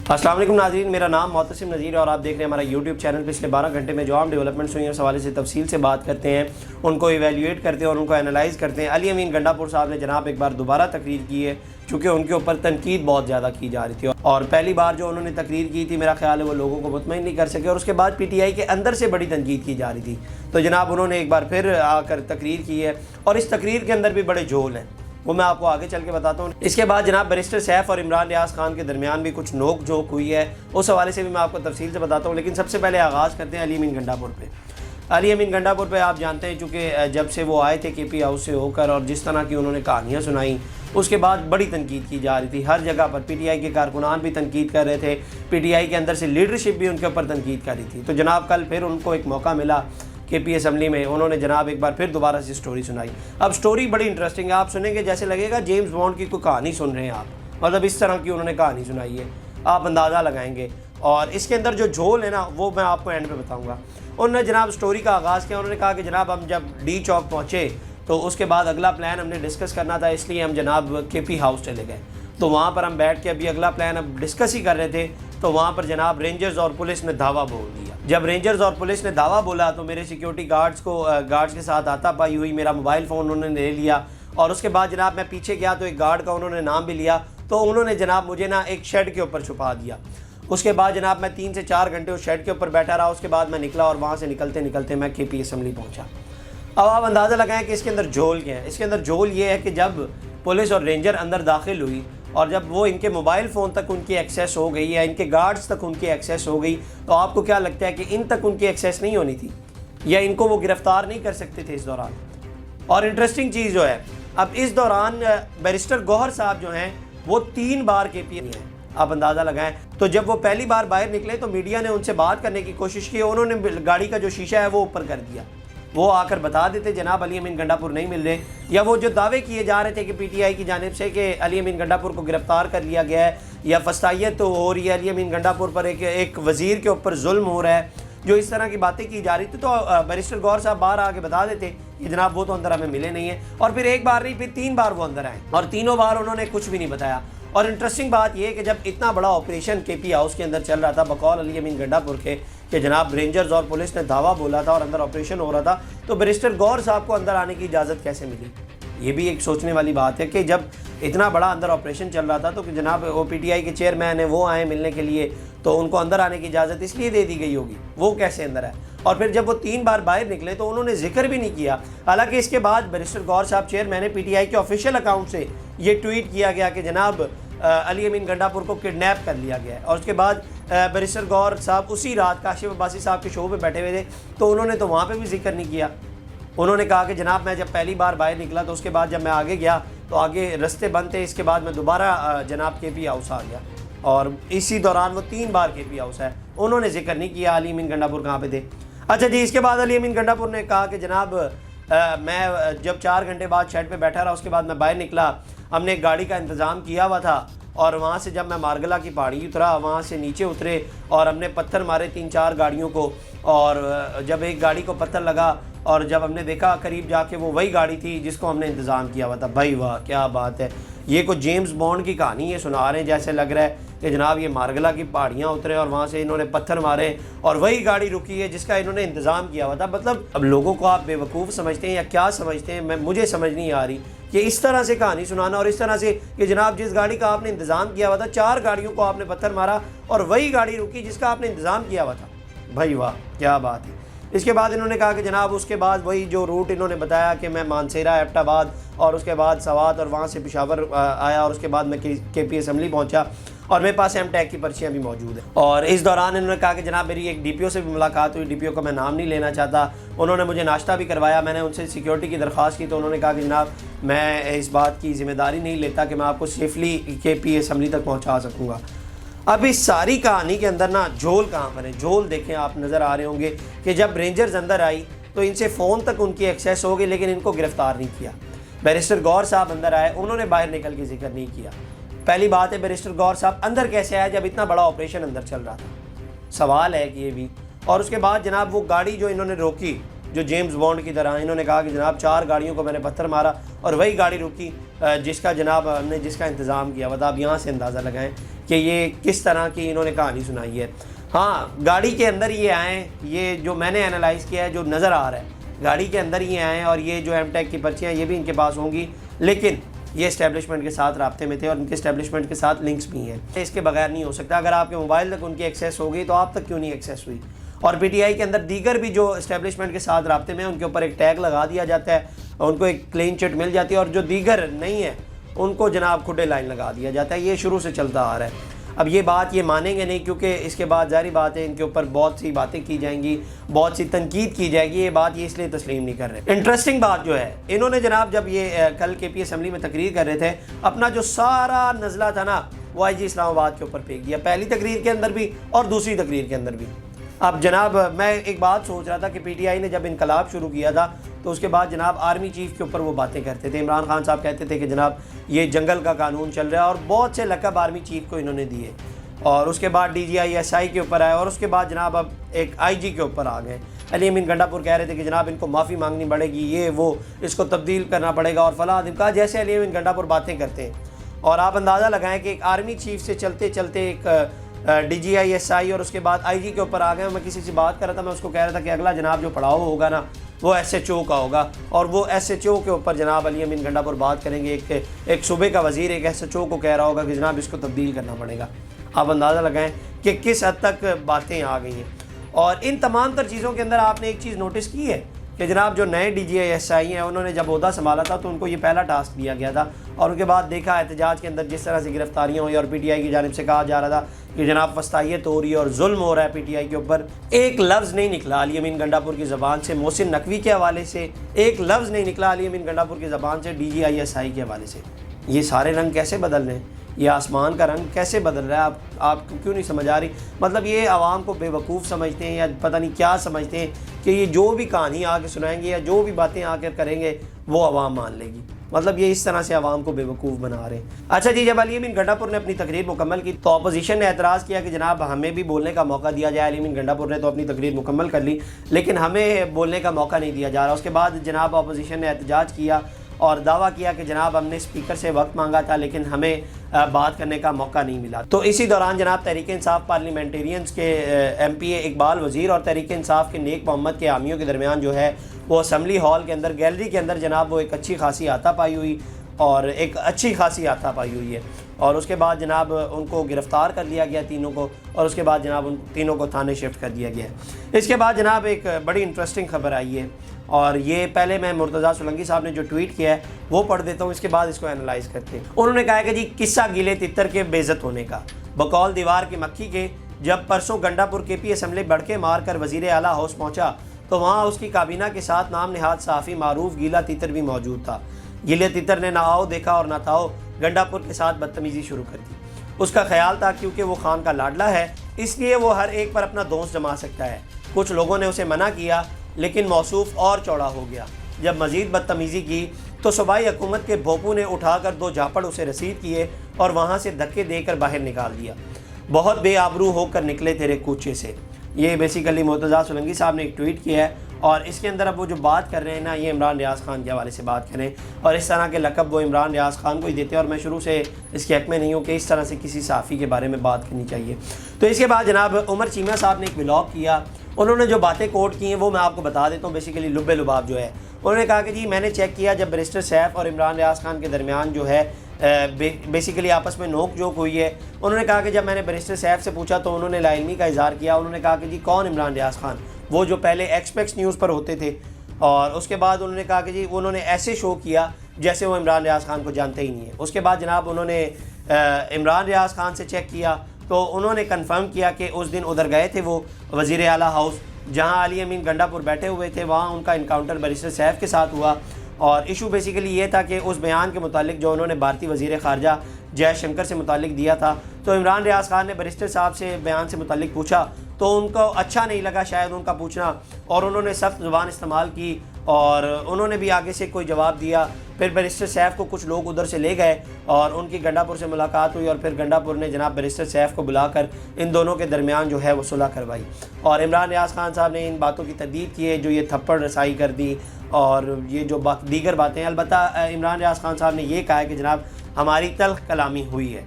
अस्सलाम वालेकुम नाज़रीन, मेरा नाम मोहतसिम नज़ीर है और आप देख रहे हैं हमारा यूट्यूब चैनल। पिछले 12 घंटे में जो आम डेवलपमेंट्स हुई हैं उस हवाले से तफसील से बात करते हैं, उनको इवेल्यूएट करते हैं और उनको एनालाइज़ करते हैं। अली अमीन गंडापुर साहब ने जनाब एक बार दोबारा तकरीर की है, चूँकि उनके ऊपर तनकीद बहुत ज़्यादा की जा रही थी और पहली बार जो उन्होंने तकरीर की थी मेरा ख्याल है वो लोगों को मुतमईन नहीं कर सके और उसके बाद PTI के अंदर से बड़ी तनकीद की जा रही थी। तो जनाब उन्होंने एक बार फिर आकर तकरीर की है और इस तकरीर के अंदर भी बड़े झोल हैं, वो मैं आपको आगे चल के बताता हूँ। इसके बाद जनाब बैरिस्टर सैफ और इमरान रियाज खान के दरमियान भी कुछ नोक झोंक हुई है, उस हवाले से भी मैं आपको तफसील से बताता हूँ। लेकिन सबसे पहले आगाज़ करते हैं अली अमीन गंडापुर पे। अली अमीन गंडापुर पे आप जानते हैं चूँकि जब से वो आए थे KP हाउस से होकर और जिस तरह की उन्होंने कहानियाँ सुनाई उसके बाद बड़ी तनकीद की जा रही थी हर जगह पर। PTI के कारकुनान भी तनकीद कर रहे थे, PTI के अंदर से लीडरशिप भी उनके ऊपर तनकीद कर रही थी। तो जनाब कल फिर उनको एक मौका मिला KP असम्बली में, उन्होंने जनाब एक बार फिर दोबारा से स्टोरी सुनाई। अब स्टोरी बड़ी इंटरेस्टिंग है, आप सुनेंगे जैसे लगेगा जेम्स बॉन्ड की कोई कहानी सुन रहे हैं आप, मतलब इस तरह की उन्होंने कहानी सुनाई है, आप अंदाज़ा लगाएंगे। और इसके अंदर जो झोल है ना वो मैं आपको एंड में बताऊँगा। उन्होंने जनाब स्टोरी का आगाज़ किया, उन्होंने कहा कि जनाब हम जब D चौक पहुँचे तो उसके बाद अगला प्लान हमने डिस्कस करना था, इसलिए हम जनाब KP हाउस चले गए। तो वहाँ पर हम बैठ के अभी अगला प्लान अब डिस्कस ही कर रहे थे, तो वहाँ पर जनाब रेंजर्स और पुलिस ने धावा बोल दिया। जब रेंजर्स और पुलिस ने धावा बोला तो मेरे सिक्योरिटी गार्ड्स के साथ हाथापाई हुई, मेरा मोबाइल फ़ोन उन्होंने ले लिया और उसके बाद जनाब मैं पीछे गया तो एक गार्ड का उन्होंने नाम भी लिया, तो उन्होंने जनाब मुझे ना एक शेड के ऊपर छुपा दिया। उसके बाद जनाब मैं 3 से 4 घंटे उस शेड के ऊपर बैठा रहा। उसके बाद मैं निकला और वहाँ से निकलते निकलते मैं KP असम्बली पहुँचा। अब आप अंदाज़ा लगाएं कि इसके अंदर झोल क्या है। इसके अंदर झोल ये है कि जब पुलिस और रेंजर अंदर दाखिल हुई और जब वो इनके मोबाइल फ़ोन तक उनकी एक्सेस हो गई या इनके गार्ड्स तक उनकी एक्सेस हो गई, तो आपको क्या लगता है कि इन तक उनकी एक्सेस नहीं होनी थी या इनको वो गिरफ़्तार नहीं कर सकते थे इस दौरान? और इंटरेस्टिंग चीज़ जो है, अब इस दौरान बैरिस्टर गौहर साहब जो हैं वो 3 बार KP हैं, आप अंदाज़ा लगाएं। तो जब वो पहली बार बाहर निकले तो मीडिया ने उनसे बात करने की कोशिश की, उन्होंने गाड़ी का जो शीशा है वो ऊपर कर दिया, वो आकर बता देते जनाब अली अमीन गंडापुर नहीं मिल रहे, या वो जो दावे किए जा रहे थे कि PTI की जानिब से कि अली अमीन गंडापुर को गिरफ़्तार कर लिया गया है या फस्तायत तो हो रही है, अली अमीन गंडापुर पर एक वज़ीर के ऊपर जुल्म हो रहा है, जो इस तरह की बातें की जा रही थी, तो बैरिस्टर गौहर साहब बाहर आके बता देते कि जनाब वो तो अंदर हमें मिले नहीं है। और फिर एक बार नहीं, फिर 3 बार वो अंदर आए और तीनों बार उन्होंने कुछ भी नहीं बताया। और इंटरेस्टिंग बात यह कि जब इतना बड़ा ऑपरेशन KP हाउस के अंदर चल रहा था बकौल अली अमीन गंडापुर के कि जनाब रेंजर्स और पुलिस ने धावा बोला था और अंदर ऑपरेशन हो रहा था, तो बैरिस्टर गौहर साहब को अंदर आने की इजाज़त कैसे मिली? ये भी एक सोचने वाली बात है कि जब इतना बड़ा अंदर ऑपरेशन चल रहा था तो कि जनाब वो PTI के चेयरमैन है वो आए मिलने के लिए, तो उनको अंदर आने की इजाज़त इसलिए दे दी गई होगी, वो कैसे अंदर आए? और फिर जब वो 3 बार बाहर निकले तो उन्होंने जिक्र भी नहीं किया। हालांकि इसके बाद बैरिस्टर गौहर साहब चेयरमैन है, PTI के ऑफिशियल अकाउंट से ये ट्वीट किया गया कि जनाब अली अमीन गंडापुर को किडनैप कर लिया गया है। और उसके बाद बैरिस्टर गौहर साहब उसी रात काशिफ अब्बासी साहब के शो पे बैठे हुए थे, तो उन्होंने तो वहाँ पे भी जिक्र नहीं किया। उन्होंने कहा कि जनाब मैं जब पहली बार बाहर निकला तो उसके बाद जब मैं आगे गया तो आगे रास्ते बंद थे, इसके बाद मैं दोबारा जनाब KP हाउस आ गया और इसी दौरान वो 3 बार KP हाउस है, उन्होंने जिक्र नहीं किया अली अमीन गंडापुर कहाँ पे थे। अच्छा जी, इसके बाद अली अमीन गंडापुर ने कहा कि जनाब मैं जब 4 घंटे बाद शेड पे बैठा रहा, उसके बाद मैं बाहर निकला, हमने एक गाड़ी का इंतज़ाम किया हुआ था और वहाँ से जब मैं मारगला की पहाड़ी उतरा, वहाँ से नीचे उतरे और हमने पत्थर मारे 3-4 गाड़ियों को, और जब एक गाड़ी को पत्थर लगा और जब हमने देखा करीब जाके वो वही गाड़ी थी जिसको हमने इंतज़ाम किया हुआ था। भाई वाह क्या बात है, ये कोई जेम्स बॉन्ड की कहानी है सुना रहे हैं, जैसे लग रहा है कि जनाब ये मारगला की पहाड़ियाँ उतरे और वहाँ से इन्होंने पत्थर मारे और वही गाड़ी रुकी है जिसका इन्होंने इंतज़ाम किया हुआ था। मतलब अब लोगों को आप बेवकूफ़ समझते हैं या क्या समझते हैं, मुझे समझ नहीं आ रही कि इस तरह से कहानी सुनाना और इस तरह से कि जनाब जिस गाड़ी का आपने इंतज़ाम किया हुआ था, 4 गाड़ियों को आपने पत्थर मारा और वही गाड़ी रुकी जिसका आपने इंतज़ाम किया हुआ था। भाई वाह क्या बात है। इसके बाद इन्होंने कहा कि जनाब उसके बाद वही जो रूट इन्होंने बताया कि मैं मानसेरा, एबटाबाद और उसके बाद सवात और वहाँ से पेशावर आया और उसके बाद मैं KP असम्बली पहुँचा और मेरे पास MTech की पर्चियाँ भी मौजूद हैं। और इस दौरान इन्होंने कहा कि जनाब मेरी एक DPO से भी मुलाकात हुई, DPO का मैं नाम नहीं लेना चाहता, उन्होंने मुझे नाश्ता भी करवाया। मैंने उनसे सिक्योरिटी की दरख्वास्त की तो उन्होंने कहा कि जनाब मैं इस बात की ज़िम्मेदारी नहीं लेता कि मैं आपको सेफली KP असम्बली तक पहुँचा सकूँगा। अब इस सारी कहानी के अंदर ना झोल कहाँ पर है? झोल देखें आप, नज़र आ रहे होंगे कि जब रेंजर्स अंदर आई तो इनसे फ़ोन तक उनकी एक्सेस हो गई लेकिन इनको गिरफ़्तार नहीं किया। बैरिस्टर गौहर साहब अंदर आए, उन्होंने बाहर निकल के जिक्र नहीं किया। पहली बात है बैरिस्टर गौहर साहब अंदर कैसे आए जब इतना बड़ा ऑपरेशन अंदर चल रहा था, सवाल है कि ये भी। और उसके बाद जनाब वो गाड़ी जो इन्होंने रोकी जो जेम्स बॉन्ड की तरह, इन्होंने कहा कि जनाब 4 गाड़ियों को मैंने पत्थर मारा और वही गाड़ी रुकी जिसका जनाब हमने जिसका इंतज़ाम किया हुआ था। अब यहाँ से अंदाज़ा लगाएं कि ये किस तरह की इन्होंने कहानी सुनाई है। हाँ, गाड़ी के अंदर ये आए, ये जो मैंने एनालाइज़ किया है, जो नज़र आ रहा है गाड़ी के अंदर ये आए, और ये जो एमटेक की पर्चियाँ ये भी इनके पास होंगी, लेकिन ये इस्टेब्लिशमेंट के साथ राब्ते में थे और उनके इस्टेब्लिशमेंट के साथ लिंक्स भी हैं। इसके बगैर नहीं हो सकता। अगर आपके मोबाइल तक उनकी एक्सेस हो गई तो आप तक क्यों नहीं एक्सेस हुई। और पीटीआई के अंदर दीगर भी जो इस्टेब्लिशमेंट के साथ राब्ते में उनके ऊपर एक टैग लगा दिया जाता है, उनको एक क्लीन चिट मिल जाती है, और जो दीगर नहीं है उनको जनाब खुडे लाइन लगा दिया जाता है। ये शुरू से चलता आ रहा है। अब ये बात ये मानेंगे नहीं, क्योंकि इसके बाद जारी बात है इनके ऊपर बहुत सी बातें की जाएंगी, बहुत सी तनकीद की जाएगी। ये बात ये इसलिए तस्लीम नहीं कर रहे। इंटरेस्टिंग बात जो है, इन्होंने जनाब जब ये कल KP असम्बली में तकरीर कर रहे थे, अपना जो सारा नज़ला था ना वो IG इस्लामाबाद के ऊपर फेंक दिया, पहली तकरीर के अंदर भी और दूसरी तकरीर के अंदर भी। अब जनाब मैं एक बात सोच रहा था कि PTI ने जब इनकलाब शुरू किया था तो उसके बाद जनाब आर्मी चीफ़ के ऊपर वो बातें करते थे। इमरान खान साहब कहते थे कि जनाब ये जंगल का कानून चल रहा है, और बहुत से लक़ब आर्मी चीफ़ को इन्होंने दिए, और उसके बाद DGI SI के ऊपर आए, और उसके बाद जनाब अब एक IG के ऊपर आ गए। अली अमीन गंडापुर कह रहे थे कि जनाब इनको माफ़ी मांगनी पड़ेगी, ये वो इसको तब्दील करना पड़ेगा और फलां कहा, जैसे अली अमीन गंडापुर बातें करते हैं। और आप अंदाज़ा लगाएं कि एक आर्मी चीफ़ से चलते चलते एक DGI SI और उसके बाद IG के ऊपर आ गए। मैं किसी से बात कर रहा था, मैं उसको कह रहा था कि अगला जनाब जो पड़ाव होगा ना वो SHO का होगा, और वो SHO के ऊपर जनाब अली अमीन गंडापुर बात करेंगे। एक सूबे का वज़ीर एक SHO को कह रहा होगा कि जनाब इसको तब्दील करना पड़ेगा। आप अंदाज़ा लगाएं कि किस हद तक बातें आ गई हैं। और इन तमाम तर चीज़ों के अंदर आपने एक चीज़ नोटिस की है कि जनाब जो नए DGI SI हैं उन्होंने जब ओहदा संभाला था तो उनको ये पहला टास्क दिया गया था, और उनके बाद देखा एहतजाज के अंदर जिस तरह से गिरफ्तारियाँ हुई, और PTI की जानिब से कहा जा रहा था कि जनाब फस्तायत हो रही है और जुल्म हो रहा है PTI के ऊपर। एक लफ्ज़ नहीं निकला अली अमीन गंडापुर की ज़बान से मोहसिन नकवी के हवाले से, एक लफ्ज़ नहीं निकला अली अमीन गंडापुर की ज़बान से DGI SI के हवाले से। ये सारे रंग कैसे बदल रहे हैं, ये आसमान का रंग कैसे बदल रहा है, आपको क्यों नहीं समझ आ रही। मतलब ये आवाम को बेवकूफ़ समझते हैं या पता नहीं क्या समझते हैं कि ये जो भी कहानी आके सुनाएंगे या जो भी बातें आकर करेंगे वो आवाम मान लेगी। मतलब ये इस तरह से आवाम को बेवकूफ़ बना रहे हैं। अच्छा जी, जब अली अमीन गंडापुर ने अपनी तकरीर मुकम्मल की तो अपोजिशन ने एतराज़ किया कि जनाब हमें भी बोलने का मौका दिया जाए। अली अमीन गंडापुर ने तो अपनी तकरीर मुकम्मल कर ली, लेकिन हमें बोलने का मौका नहीं दिया जा रहा। उसके बाद जनाब अपोजिशन ने एहतजाज किया और दावा किया कि जनाब हमने स्पीकर से वक्त मांगा था लेकिन हमें बात करने का मौका नहीं मिला। तो इसी दौरान जनाब तहरीक इंसाफ पार्लियामेंटेरियंस के MPA इकबाल वज़ीर और तहरीक इंसाफ के नेक मोहम्मद के हामियों के दरमियान जो है वो असम्बली हॉल के अंदर गैलरी के अंदर जनाब वो एक अच्छी खासी हाथापाई हुई, और एक अच्छी खासी हाथापाई हुई है। और उसके बाद जनाब उनको गिरफ़्तार कर लिया गया तीनों को, और उसके बाद जनाब उन तीनों को थाने शिफ्ट कर दिया गया। इसके बाद जनाब एक बड़ी इंटरेस्टिंग खबर आई है, और ये पहले मैं मुर्तज़ा सोलंकी साहब ने जो ट्वीट किया है वो पढ़ देता हूँ, इसके बाद इसको एनालाइज करते हैं। उन्होंने कहा है कि जी किस्सा गिले तितर के बेइज्जत होने का, बकौल दीवार की मक्खी के, जब परसों गंडापुर KP असम्बली बढ़के मार कर वज़ीर आला हाउस पहुँचा तो वहाँ उसकी काबीना के साथ नाम नहाद सहाफ़ी मारूफ गीला तितर भी मौजूद था। गीले तितर ने ना आओ देखा और ना ताओ गंडापुर के साथ बदतमीज़ी शुरू कर दी। उसका ख्याल था क्योंकि वो खान का लाडला है इसलिए वो हर एक पर अपना दोस्त जमा सकता है। कुछ लोगों ने उसे मना किया लेकिन मौसूफ और चौड़ा हो गया। जब मज़ीद बदतमीज़ी की तो सूबाई हुकूमत के भोपू ने उठाकर 2 झापड़ उसे रसीद किए और वहाँ से धक्के देकर बाहर निकाल दिया। बहुत बेआबरू होकर निकले तेरे कूचे से। ये बेसिकली मुर्तज़ा सोलंकी साहब ने एक ट्वीट किया है, और इसके अंदर अब वो जो बात कर रहे हैं ना ये इमरान रियाज़ खान के हवाले से बात करें, और इस तरह के लक़ब वो इमरान रियाज़ खान को ही देते हैं। और मैं शुरू से इसके हक़ में नहीं हूँ कि इस तरह से किसी सहाफ़ी के बारे में बात करनी चाहिए। तो इसके बाद जनाब उमर चीमा साहब ने एक व्लॉग किया, उन्होंने जो बातें कोट की हैं वो मैं आपको बता देता हूँ। बेसिकली लुब्बे लुबाब जो है, उन्होंने कहा कि जी मैंने चेक किया जब बैरिस्टर सैफ और इमरान रियाज़ खान के दरमियान जो है बेसिकली आपस में नोक झोंक हुई है। उन्होंने कहा कि जब मैंने बैरिस्टर सैफ से पूछा तो उन्होंने लाइलमी का इज़हार किया। उन्होंने कहा कि जी कौन इमरान रियाज़ खान, वो जो पहले एक्सपेक्स न्यूज़ पर होते थे। और उसके बाद उन्होंने कहा कि जी उन्होंने ऐसे शो किया जैसे वो इमरान रियाज़ खान को जानते ही नहीं है। उसके बाद जनाब उन्होंने इमरान रियाज़ खान से चेक किया तो उन्होंने कन्फर्म किया कि उस दिन उधर गए थे वो वज़ीर आला हाउस जहाँ अली अमीन गंडापुर बैठे हुए थे, वहाँ उनका इनकाउंटर बैरिस्टर सैफ के साथ हुआ। और इशू बेसिकली ये था कि उस बयान के मुतालिक जो उन्होंने भारतीय वज़ीर ख़ारजा जयशंकर से मुतालिक दिया था, तो इमरान रियाज़ खान ने बैरिस्टर साहब से बयान से मुतालिक पूछा तो उनको अच्छा नहीं लगा शायद उनका पूछना, और उन्होंने सख्त ज़ुबान इस्तेमाल की और उन्होंने भी आगे से कोई जवाब दिया। फिर बैरिस्टर सैफ को कुछ लोग उधर से ले गए और उनकी गंडापुर से मुलाकात हुई, और फिर गंडापुर ने जनाब बैरिस्टर सैफ को बुलाकर इन दोनों के दरमियान जो है वो सुलह करवाई। और इमरान रियाज़ खान साहब ने इन बातों की तदीद की है जो ये थप्पड़ रसाई कर दी और ये जो दीगर बातें। अलबत्ता इमरान रियाज़ खान साहब ने ये कहा है कि जनाब हमारी तल्ख़ कलामी हुई है,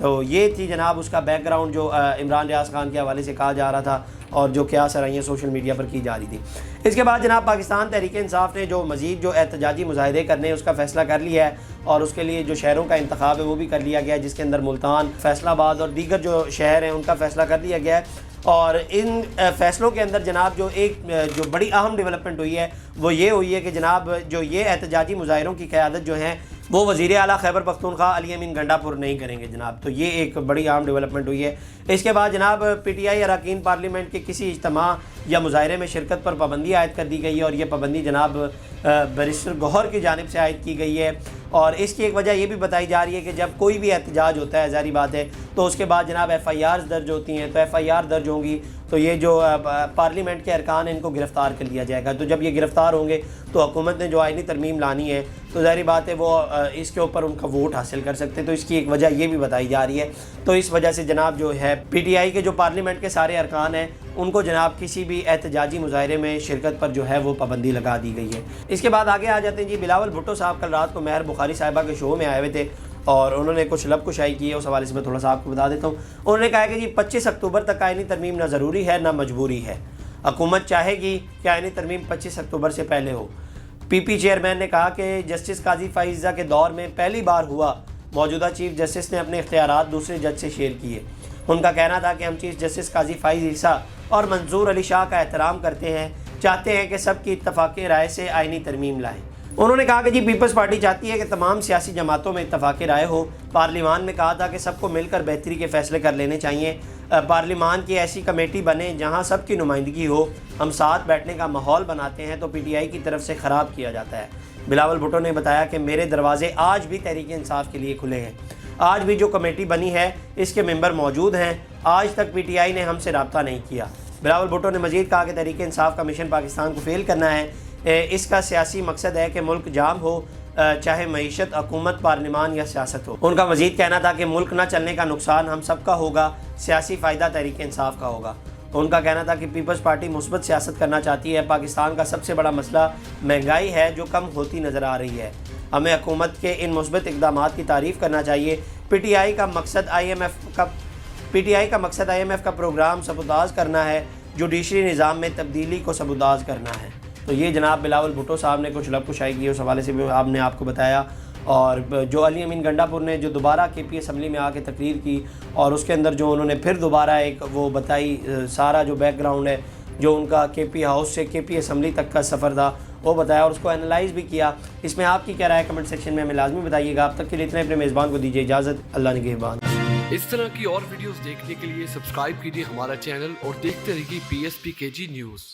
तो ये थी जनाब उसका बैकग्राउंड जो इमरान रियाज खान के हवाले से कहा जा रहा था और जो क्या सराहियाँ सोशल मीडिया पर की जा रही थी। इसके बाद जनाब पाकिस्तान तहरीक इंसाफ ने जो मज़ीद जो एहतजाजी मुजाहिदे करने उसका फ़ैसला कर लिया है और उसके लिए जो शहरों का इंतखाब है वो भी कर लिया गया है, जिसके अंदर मुल्तान, फैसलाबाद और दीगर जो शहर हैं उनका फ़ैसला कर लिया गया है। और इन फ़ैसलों के अंदर जनाब जो बड़ी अहम डेवलपमेंट हुई है वो ये हुई है कि जनाब जो ये एहतजाजी मुजाहिरों की क़यादत जो हैं वो वज़ीर आला खैबर पख्तूनख्वा अली अमीन गंडापुर नहीं करेंगे जनाब। तो ये एक बड़ी अहम डेवलपमेंट हुई है। इसके बाद जनाब PTI अरकान पार्लियामेंट के किसी इज्तिमा या मुजाहरे में शिरकत पर पाबंदी आयद कर दी गई है और ये पाबंदी जनाब बैरिस्टर गौहर की जानिब से आयद की गई है। और इसकी एक वजह ये भी बताई जा रही है कि जब कोई भी एहतजाज होता है, ज़ाहिर बात है, तो उसके बाद जनाब FIRs दर्ज होती हैं। तो FIR दर्ज होंगी तो ये जो पार्लियामेंट के अरकान हैं इनको गिरफ़्तार कर लिया जाएगा। तो जब ये गिरफ़्तार होंगे तो हुकूमत ने जो आइनी तरमीम लानी है तो ज़ाहिर बात है वो इसके ऊपर उनका वोट हासिल कर सकते हैं। तो इसकी एक वजह ये भी बताई जा रही है। तो इस वजह से जनाब जो है PTI के जो पार्लियामेंट के सारे अरकान हैं उनको जनाब किसी भी एहतजाजी मुजाहरे में शिरकत पर जो है वो पाबंदी लगा दी गई है। इसके बाद आगे आ जाते हैं जी। बिलावल भुट्टो साहब कल रात को महर बुखारी साहिबा के शो में आए हुए थे और उन्होंने कुछ लब कुशाई की है। उस हवाले से मैं थोड़ा सा आपको बता देता हूँ। उन्होंने कहा कि जी 25 अक्टूबर तक आइनी तरमीम ना ज़रूरी है ना मजबूरी है। हुकूमत चाहेगी कि आइनी तरमीम 25 अक्टूबर से पहले हो। PP चेयरमैन ने कहा कि जस्टिस काजी फ़ाइज़ा के दौर में पहली बार हुआ मौजूदा चीफ जस्टिस ने अपने इख्तियारात दूसरे जज से शेयर किए। उनका कहना था कि हम चीफ जस्टिस काजी फ़ाइज़ ईसा और मंजूर अली शाह का एहतराम करते हैं, चाहते हैं कि सबकी इत्तफ़ाक़ी राय से आइनी तरमीम लाएँ। उन्होंने कहा कि जी पीपल्स पार्टी चाहती है कि तमाम सियासी जमातों में इत्तफ़ाक़ी राय हो। पार्लिमान में कहा था कि सबको मिलकर बेहतरी के फ़ैसले कर लेने चाहिए। पार्लिमान की ऐसी कमेटी बने जहां सबकी नुमाइंदगी हो। हम साथ बैठने का माहौल बनाते हैं तो PTI की तरफ से ख़राब किया जाता है। बिलावल भुट्टो ने बताया कि मेरे दरवाजे आज भी तहरीक इंसाफ के लिए खुले हैं। आज भी जो कमेटी बनी है इसके मेंबर मौजूद हैं। आज तक PTI ने हमसे रब्ता नहीं किया। बिलावल भुट्टो ने मज़ीद कहा कि तहरीक इंसाफ का मिशन पाकिस्तान को फेल करना है। इसका सियासी मकसद है कि मुल्क जाम हो, चाहे मईशत, हुकूमत, पार्लिमान या सियासत हो। उनका मज़ीद कहना था कि मुल्क न चलने का नुकसान हम सबका होगा, सियासी फ़ायदा तहरीक इंसाफ का होगा। तो उनका कहना था कि पीपल्स पार्टी मुस्बत सियासत करना चाहती है। पाकिस्तान का सबसे बड़ा मसला महंगाई है जो कम होती नज़र आ रही है। हमें हुकूमत के इन मुस्बत इक़दामात की तारीफ़ करना चाहिए। PTI का मकसद IMF का प्रोग्राम सबूताज करना है, जुडिशरी निज़ाम में तब्दीली को सबूताज करना है। तो ये जनाब बिलावल भुट्टो साहब ने कुछ लब कुशाई की, उस हवाले से भी आपने आपको बताया। और जो अली अमीन गंडापुर ने जो दोबारा KP असम्बली में आके तकरीर की और उसके अंदर जो उन्होंने फिर दोबारा एक वो बताई सारा जो बैकग्राउंड है जो उनका KP हाउस से KP असम्बली तक का सफ़र था वो बताया और उसको एनालाइज़ भी किया। इसमें आपकी क्या राय है कमेंट सेक्शन में हमें लाजमी बताइएगा। अब तक के लिए इतने अपने मेज़बान को दीजिए इजाज़त। अल्लाह निगहबान। इस तरह की और वीडियोस देखने के लिए सब्सक्राइब कीजिए हमारा चैनल और देखते रहिए PSPKG न्यूज़।